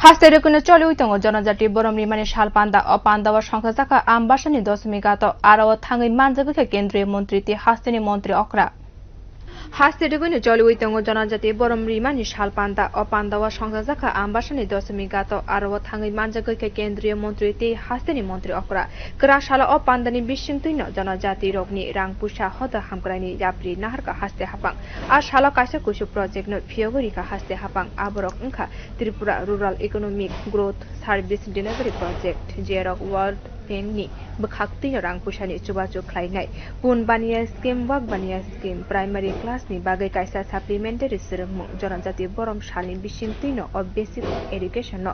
হাস্তে রেকুনে চলে উইতঙ্গ জনজাতি বরমনি মানে শালপান্দা ও পান্দাওয়ার সংখ্যা জাকা আমবাসানি 10 মিগাত আরও থাঙ্গই মানজাগকে কেন্দ্রীয় মন্ত্রী তি হাস্তেনি মন্ত্রী অকরা হাস্তে রেকুনে চলে উইতঙ্গ জনজাতি বরমনি মানে শালপান্দা ও পান্দাওয়ার সংখ্যা জাকা আমবাসানি 10 মিগাত আরও থাঙ্গই মানজাগকে কেন্দ্রীয় মন্ত্রী তি হাস্তেনি মন্ত্রী অকরা করা শালা ও পান্দানি বিশিং তুইন জনজাতি রগনি রাংপুসা হদ হামক্রাইনি জাপ্রি নাহারকা হাস্তে হাপাং আর শালা কাইসা কুসু প্রজেক্ট নো ফিয়গরিকা হাস্তে হাপাং আবরক ওংখা Tripura rural economic growth service delivery project जेराव वर्ल्ड बेंकनि बखाक्तिनो रांपुसानि चुबाचु ख्लायनाय पुन बानिया स्किम वाक बानिया स्किम प्राइमारि क्लासनि बागै कायसा साप्लिमेन्टारि सोलोंमुं जनजाति बरम सालनि बिसिंतिनो अ बेसिक एडुकेशन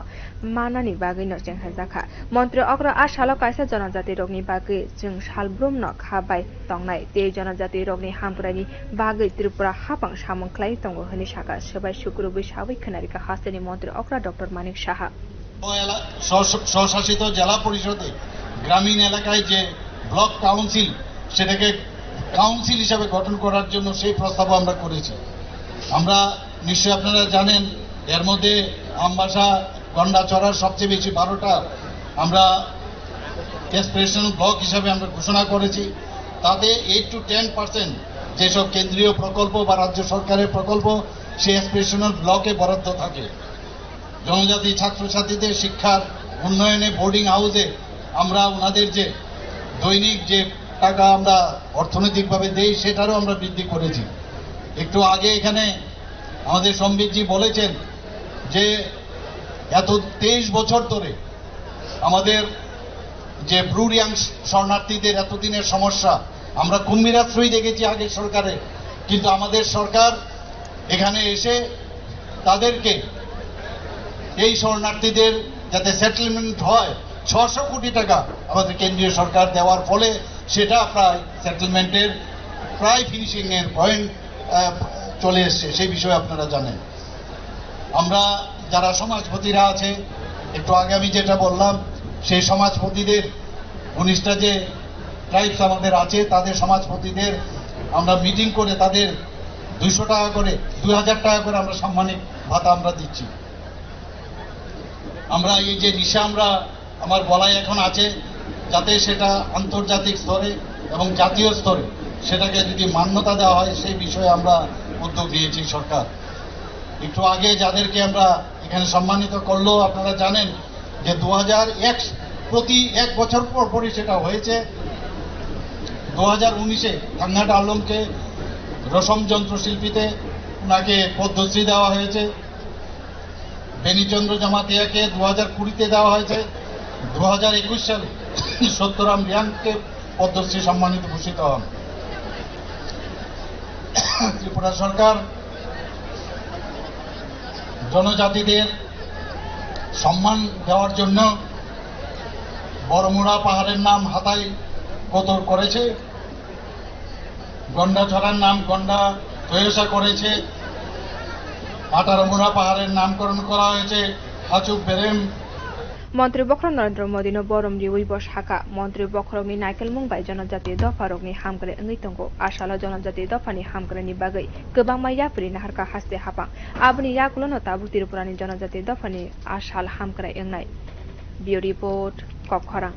मानानि बागैनो जेंहाजाखा मन्त्री अग्र आ सालो कायसा जनजाति रगनि बागै जों सालब्रुमनो खाबाय तंनाय ते जनजाति रगनि हामग्रानि बागै त्रिपुरा हाबां सामंख्लाय दंगो होनि सागा सबाय शुक्रु बैसागै खोनारिका हास्तेनि मन्त्री अग्र डॉक्टर मानिक साहा স্বশাসিত জেলা পরিষদে গ্রামীণ এলাকায় যে ব্লক কাউন্সিল সেটাকে কাউন্সিল হিসাবে গঠন করার জন্য সেই প্রস্তাব আমরা করেছি। আমরা নিশ্চয়ই আপনারা জানেন এর মধ্যে আমবাসা গন্ডাচড়ার সবচেয়ে বেশি 12টা আমরা এসপিরেশনাল ব্লক হিসাবে আমরা ঘোষণা করেছি। তাতে 8 to 10% যেসব কেন্দ্রীয় প্রকল্প বা রাজ্য সরকারের প্রকল্প সেই এসপিরেশনাল ব্লকে বরাদ্দ থাকে। জনজাতি ছাত্রছাত্রীদের শিক্ষার উন্নয়নে বোর্ডিং হাউসে আমরা ওনাদের যে দৈনিক যে টাকা আমরা অর্থনৈতিকভাবে দেই সেটারও আমরা বৃদ্ধি করেছি। একটু আগে এখানে আমাদের সম্বিতজি বলেছেন যে এত 23 বছর ধরে আমাদের যে ব্রুরিয়াং শরণার্থীদের এতদিনের সমস্যা আমরা কুম্ভীরাশ্রয় দেখেছি আগের সরকারে, কিন্তু আমাদের সরকার এখানে এসে তাদেরকে এই শরণার্থীদের যাতে সেটেলমেন্ট হয় 600 কোটি টাকা আমাদের কেন্দ্রীয় সরকার দেওয়ার ফলে সেটা প্রায় সেটেলমেন্টের প্রায় ফিনিশিং এর পয়েন্ট চলে এসছে। সেই বিষয়ে আপনারা জানেন। আমরা যারা সমাজপতিরা আছে, একটু আগে আমি যেটা বললাম, সেই সমাজপতিদের 19টা যে ট্রাইবস আমাদের আছে তাদের সমাজপতিদের আমরা মিটিং করে তাদের 200 টাকা করে 2000 টাকা করে আমরা সাম্মানিক ভাতা আমরা দিচ্ছি। আমরা এই যে নিশা আমরা আমার বলাই এখন আছে যাতে সেটা আন্তর্জাতিক স্তরে এবং জাতীয় স্তরে সেটাকে যদি মান্যতা দেওয়া হয় সেই বিষয়ে আমরা উদ্যোগ নিয়েছি সরকার। একটু আগে যাদেরকে আমরা এখানে সম্মানিত করলো আপনারা জানেন যে 2001 প্রতি 1 বছর পর পরই সেটা হয়েছে। 2019-এ থাঙ্গাট আলমকে রসম যন্ত্রশিল্পীতে ওনাকে পদ্মশ্রী দেওয়া হয়েছে। বেনিচন্দ্র জামাতিয়াকে 2020-তে দেওয়া হয়েছে। 2021 সালে সত্যরাম রিয়াংকে পদ্মশ্রী সম্মানিত ঘোষিত হন। ত্রিপুরা সরকার জনজাতিদের সম্মান দেওয়ার জন্য বড়মুড়া পাহাড়ের নাম হাতাই কোতর করেছে, গন্ডাছড়ার নাম গন্ডা তৈয়সা করেছে, আটারমুড়া পাহাড়ের নামকরণ করা হয়েছে হাচুক বেরেম। মন্ত্রী বক্র নরেন্দ্র মোদী বরমরি উইবস হাকা মন্ত্রী বক্রনি নাইকেল মুংবাই জনজাতি দফা রগনি হামগ্রে ওঙ্গিतंगो आसाला जनजाति दफानि हामग्रेनि बागै गोबां माइयाफोरि नाहारका हास्ते हापां आबनि याकुलनो ताबु त्रिपुरानि जनजाति दफानि आसाल हामग्रे एंनाय बिउ रिपोर्ट ककखरा।